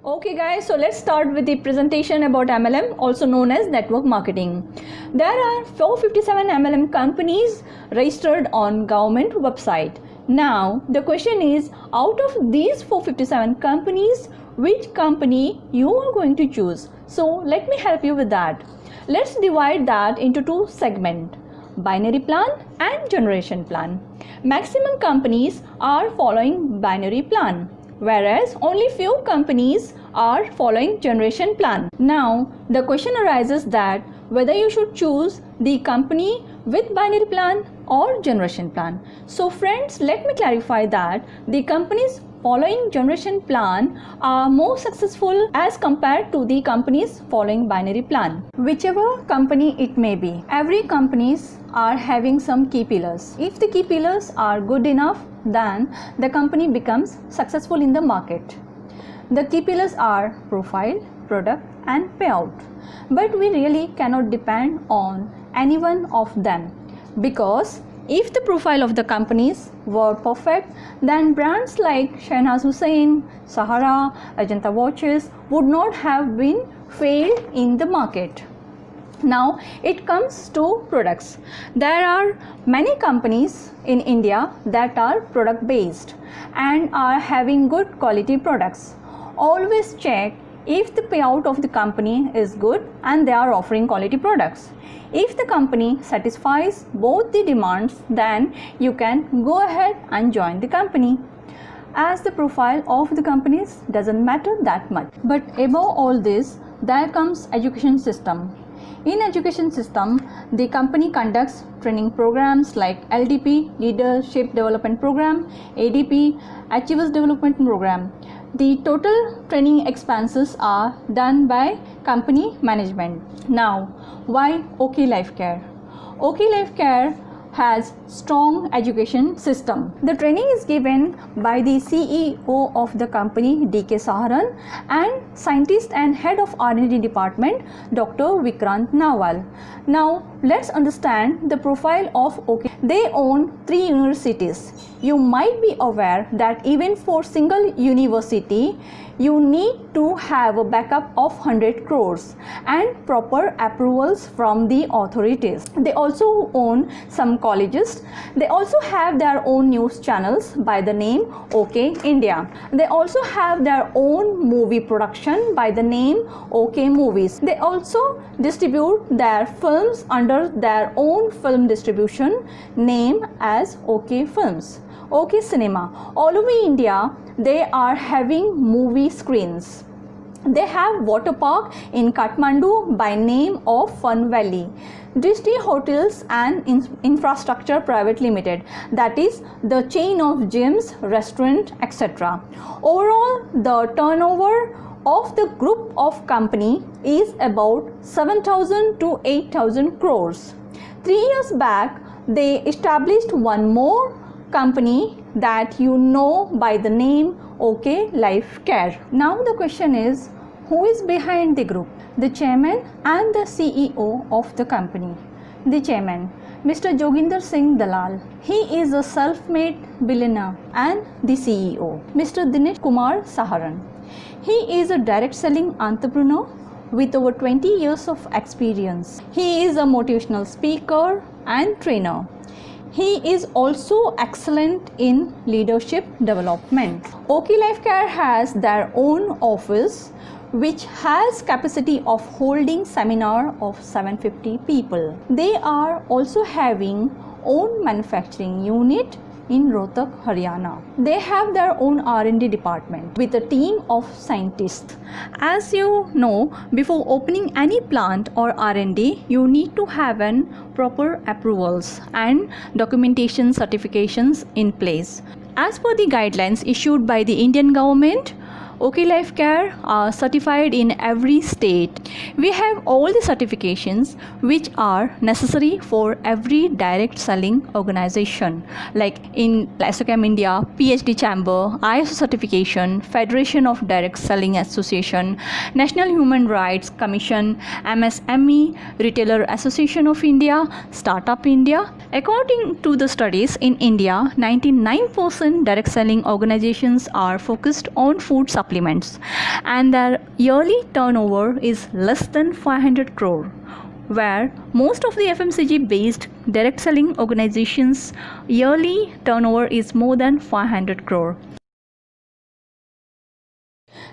Okay guys, so let's start with the presentation about MLM, also known as network marketing. There are 457 MLM companies registered on government website. Now the question is, out of these 457 companies, which company you are going to choose? So let me help you with that. Let's divide that into two segments: binary plan and generation plan. Maximum companies are following binary plan, whereas only few companies are following generation plan. Now the question arises that whether you should choose the company with binary plan or generation plan. So friends, let me clarify that the companies following generation plan are more successful as compared to the companies following binary plan. Whichever company it may be, every companies are having some key pillars. If the key pillars are good enough, then the company becomes successful in the market. The key pillars are profile, product and payout. But we really cannot depend on any one of them, because if the profile of the companies were perfect, then brands like Shehnaaz Hussain, Sahara, Ajanta watches would not have been failed in the market. Now it comes to products. There are many companies in India that are product based and are having good quality products. Always check if the payout of the company is good and they are offering quality products. If the company satisfies both the demands, then you can go ahead and join the company, as the profile of the companies doesn't matter that much. But above all this, there comes education system. In education system, the company conducts training programs like LDP, Leadership Development Program, ADP, Achievers Development Program. The total training expenses are done by company management. Now, why OK Life Care? OK Life Care has strong education system. The training is given by the CEO of the company, D.K. Saharan, and scientist and head of R&D department, Dr. Vikrant Nawal. Now let's understand the profile of OK. They own 3 universities. You might be aware that even for single university, you need to have a backup of 100 crores and proper approvals from the authorities. They also own some colleges. They also have their own news channels by the name OK India. They also have their own movie production by the name OK Movies. They also distribute their films under their own film distribution name as OK Films, OK Cinema. All over India, they are having movie screens. They have water park in Kathmandu by name of Fun Valley. Drishti Hotels and Infrastructure Private Limited, that is the chain of gyms, restaurant, etc. Overall, the turnover of the group of company is about 7,000 to 8,000 crores. 3 years back, they established one more company that you know by the name OK Life Care. Now the question is, who is behind the group? The chairman and the CEO of the company. The chairman, Mr. Joginder Singh Dalal. He is a self-made billionaire and the CEO. Mr. Dinesh Kumar Saharan. He is a direct selling entrepreneur with over 20 years of experience. He is a motivational speaker and trainer. He is also excellent in leadership development. OK Life Care has their own office which has capacity of holding seminar of 750 people. They are also having own manufacturing unit in Rohtak, Haryana. They have their own R&D department with a team of scientists. As you know, before opening any plant or R&D, you need to have an proper approvals and documentation certifications in place. As per the guidelines issued by the Indian government, OK Life Care are certified in every state. We have all the certifications which are necessary for every direct selling organization, like in Lysocam India, PhD Chamber, ISO certification, Federation of Direct Selling Association, National Human Rights Commission, MSME, Retailer Association of India, Startup India. According to the studies in India, 99% direct selling organizations are focused on food supply supplements, and their yearly turnover is less than 500 crore, where most of the FMCG based direct selling organizations yearly turnover is more than 500 crore.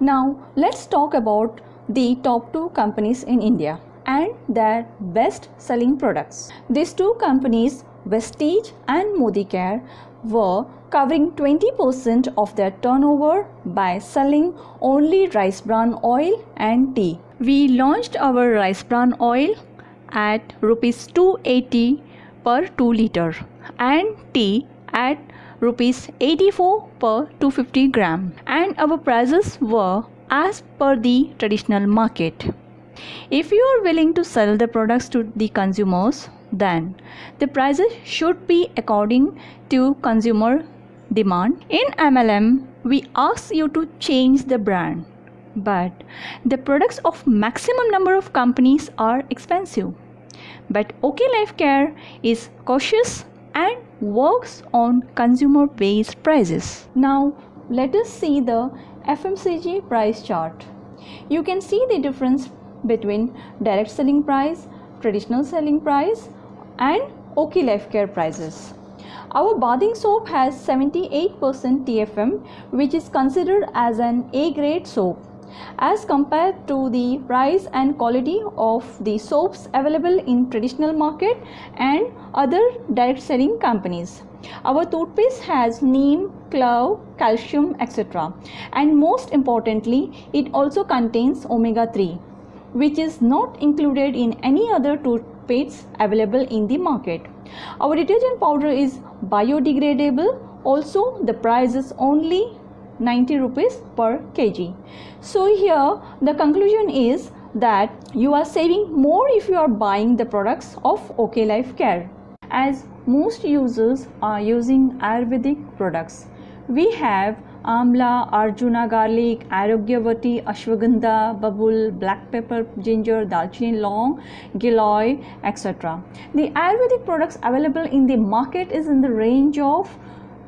Now let's talk about the top 2 companies in India and their best selling products. These 2 companies, Vestige and Modicare, were covering 20% of their turnover by selling only rice bran oil and tea. We launched our rice bran oil at rupees 280 per 2 liter and tea at rupees 84 per 250 gram, and our prices were as per the traditional market. If you are willing to sell the products to the consumers, then the prices should be according to consumer demand. In MLM, we ask you to change the brand, but the products of maximum number of companies are expensive. But OK Life Care is cautious and works on consumer based prices. Now let us see the FMCG price chart. You can see the difference between direct selling price, traditional selling price and OK Life Care prices. Our bathing soap has 78% TFM, which is considered as an A grade soap as compared to the price and quality of the soaps available in traditional market and other direct selling companies. Our toothpaste has neem, clove, calcium, etc. And most importantly, it also contains omega-3, which is not included in any other toothpaste available in the market. Our detergent powder is biodegradable. Also, the price is only 90 rupees per kg. So here the conclusion is that you are saving more if you are buying the products of OK Life Care. As most users are using Ayurvedic products, we have Amla, Arjuna garlic, Arogyavati, Ashwagandha, Babul, black pepper, ginger, Dalchini long, Giloy, etc. The Ayurvedic products available in the market is in the range of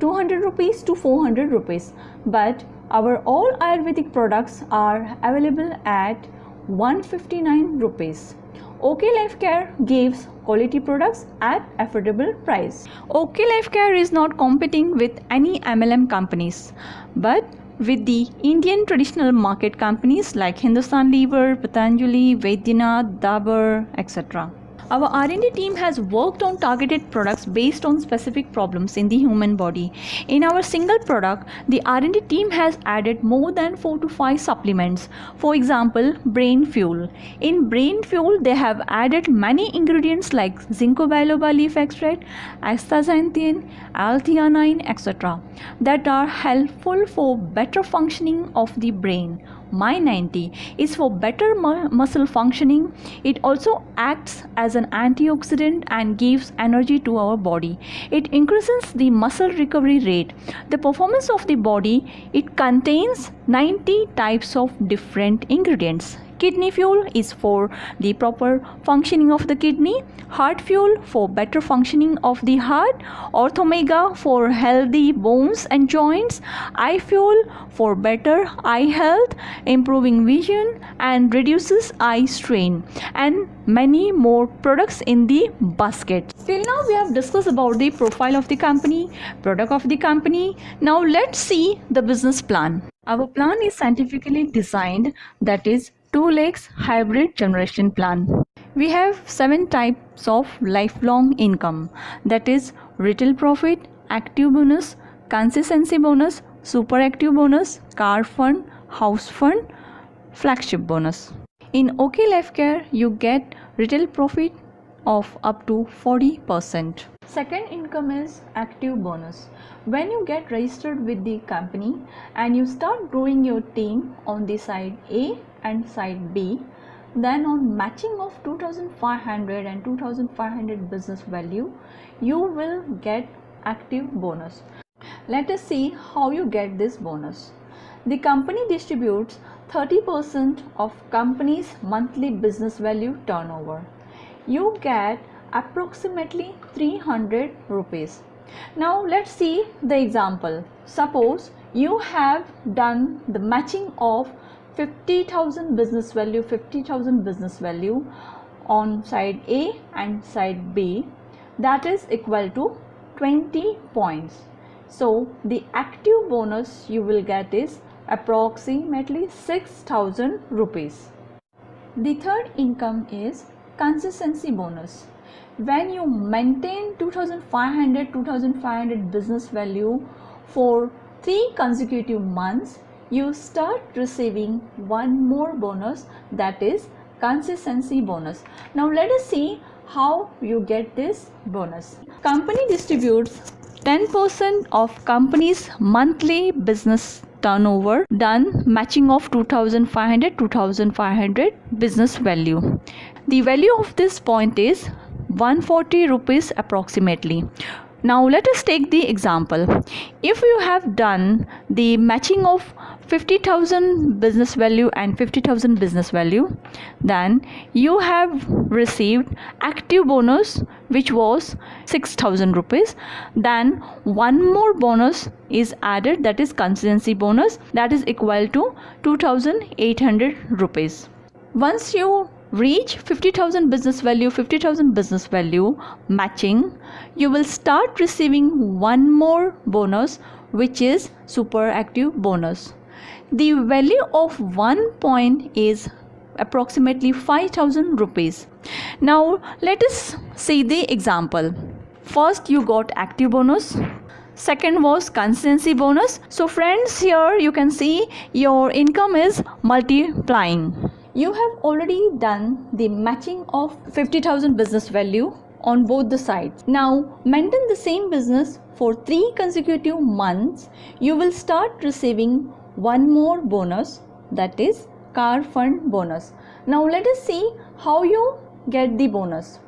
200 rupees to 400 rupees, but our all Ayurvedic products are available at 159 rupees. OK Life Care gives quality products at affordable price. OK Life Care is not competing with any MLM companies, but with the Indian traditional market companies like Hindustan Lever, Patanjali, Vaidyanath, Dabur, etc. Our R&D team has worked on targeted products based on specific problems in the human body. In our single product, the R&D team has added more than 4 to 5 supplements. For example, Brain Fuel. In Brain Fuel, they have added many ingredients like ginkgo biloba leaf extract, astaxanthin, L-theanine, etc. that are helpful for better functioning of the brain. My90 is for better muscle functioning. It also acts as an antioxidant and gives energy to our body. It increases the muscle recovery rate. The performance of the body, it contains 90 types of different ingredients. Kidney Fuel is for the proper functioning of the kidney, Heart Fuel for better functioning of the heart, Orthomega for healthy bones and joints, Eye Fuel for better eye health, improving vision and reduces eye strain, and many more products in the basket. Till now we have discussed about the profile of the company, product of the company. Now let's see the business plan. Our plan is scientifically designed, that is 2 legs hybrid generation plan. We have 7 types of lifelong income, that is retail profit, active bonus, consistency bonus, super active bonus, car fund, house fund, flagship bonus. In OK Life Care, you get retail profit of up to 40%. Second income is active bonus. When you get registered with the company and you start growing your team on the side A and side B, then on matching of 2500 and 2500 business value, you will get active bonus. Let us see how you get this bonus. The company distributes 30% of company's monthly business value turnover. You get approximately 300 rupees. Now let's see the example. Suppose you have done the matching of 50,000 business value on side A and side B, that is equal to 20 points. So the active bonus you will get is approximately 6,000 rupees. The third income is consistency bonus. When you maintain 2,500 business value for 3 consecutive months, you start receiving one more bonus, that is consistency bonus. Now let us see how you get this bonus. Company distributes 10% of company's monthly business turnover done matching of 2,500 business value. The value of this point is 140 rupees approximately. Now let us take the example. If you have done the matching of 50,000 business value and 50,000 business value, then you have received active bonus which was 6,000 rupees. Then one more bonus is added, that is consistency bonus, that is equal to 2,800 rupees. Once you reach 50,000 business value matching, you will start receiving one more bonus which is super active bonus. The value of 1 point is approximately 5,000 rupees. Now let us see the example. First you got active bonus, second was consistency bonus. So friends, here you can see your income is multiplying. You have already done the matching of 50,000 business value on both the sides. Now maintain the same business for 3 consecutive months. You will start receiving one more bonus, that is car fund bonus. Now let us see how you get the bonus.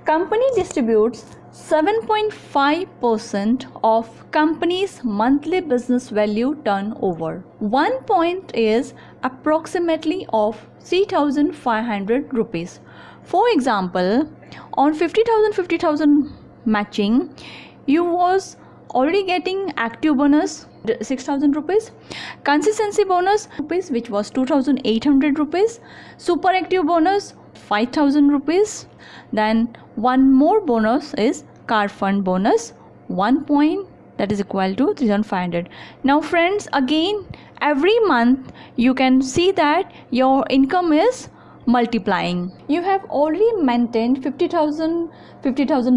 Company distributes 7.5% of company's monthly business value turnover. 1 point is approximately of 3,500 rupees. For example, on 50,000 matching, you was already getting active bonus 6,000 rupees, consistency bonus rupees which was 2,800 rupees, super active bonus 5,000 rupees. Then one more bonus is car fund bonus, 1 point, that is equal to 3,500. Now friends, again every month you can see that your income is multiplying. You have already maintained 50,000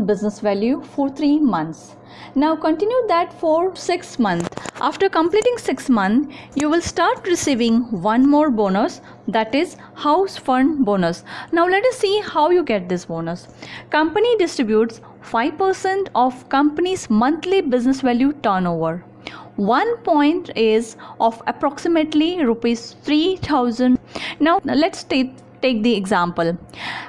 business value for 3 months. Now continue that for 6 months. After completing 6 months, you will start receiving one more bonus, that is house fund bonus. Now let us see how you get this bonus. Company distributes 5% of company's monthly business value turnover. 1 point is of approximately rupees 3,000. Now let's take the example.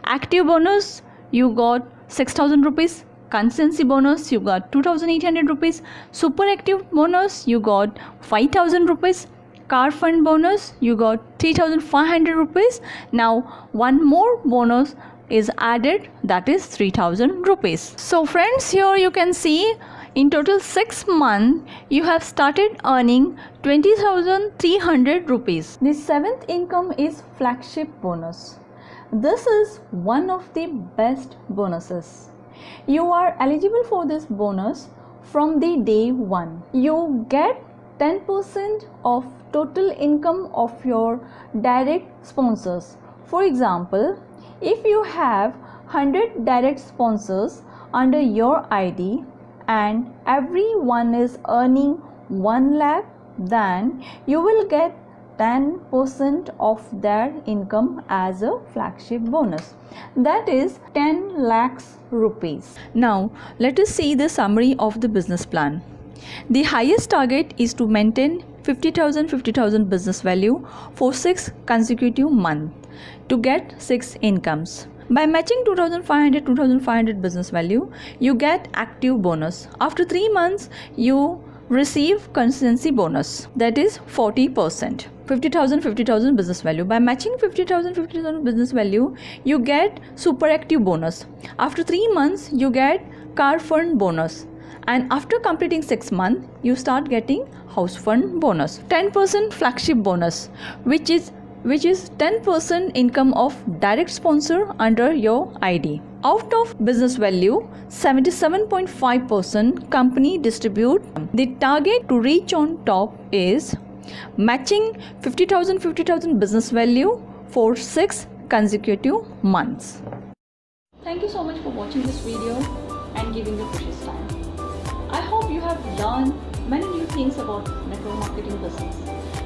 Active bonus you got 6,000 rupees, consistency bonus you got 2,800 rupees, super active bonus you got 5,000 rupees, car fund bonus you got 3,500 rupees. Now one more bonus is added, that is 3,000 rupees. So friends, here you can see in total 6 months you have started earning 20,300 rupees. The 7th income is flagship bonus. This is one of the best bonuses. You are eligible for this bonus from the day 1. You get 10% of total income of your direct sponsors. For example, if you have 100 direct sponsors under your ID and everyone is earning 1 lakh, then you will get 10% of their income as a flagship bonus, that is 10 lakhs rupees. Now let us see the summary of the business plan. The highest target is to maintain 50,000 business value for 6 consecutive months to get 6 incomes. By matching 2,500 business value, you get active bonus. After 3 months, you receive consistency bonus, that is 40%. 50,000 business value. By matching 50,000 business value, you get super active bonus. After 3 months, you get car fund bonus. and after completing 6 months you start getting house fund bonus, 10% flagship bonus, which is 10% income of direct sponsor under your ID. Out of business value, 77.5% company distribute. The target to reach on top is matching 50,000 business value for 6 consecutive months. Thank you so much for watching this video and giving your precious time. I hope you have learned many new things about network marketing business.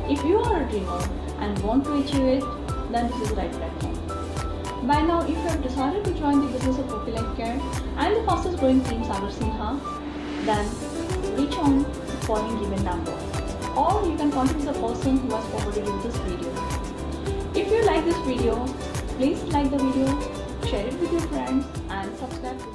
If you are a dreamer and want to achieve it, then this is the right platform. By now, if you have decided to join the business of Profi Life Care and the fastest growing team Sagar Sinha, then reach on the following given number, or you can contact the person who has forwarded you this video. If you like this video, please like the video, share it with your friends and subscribe to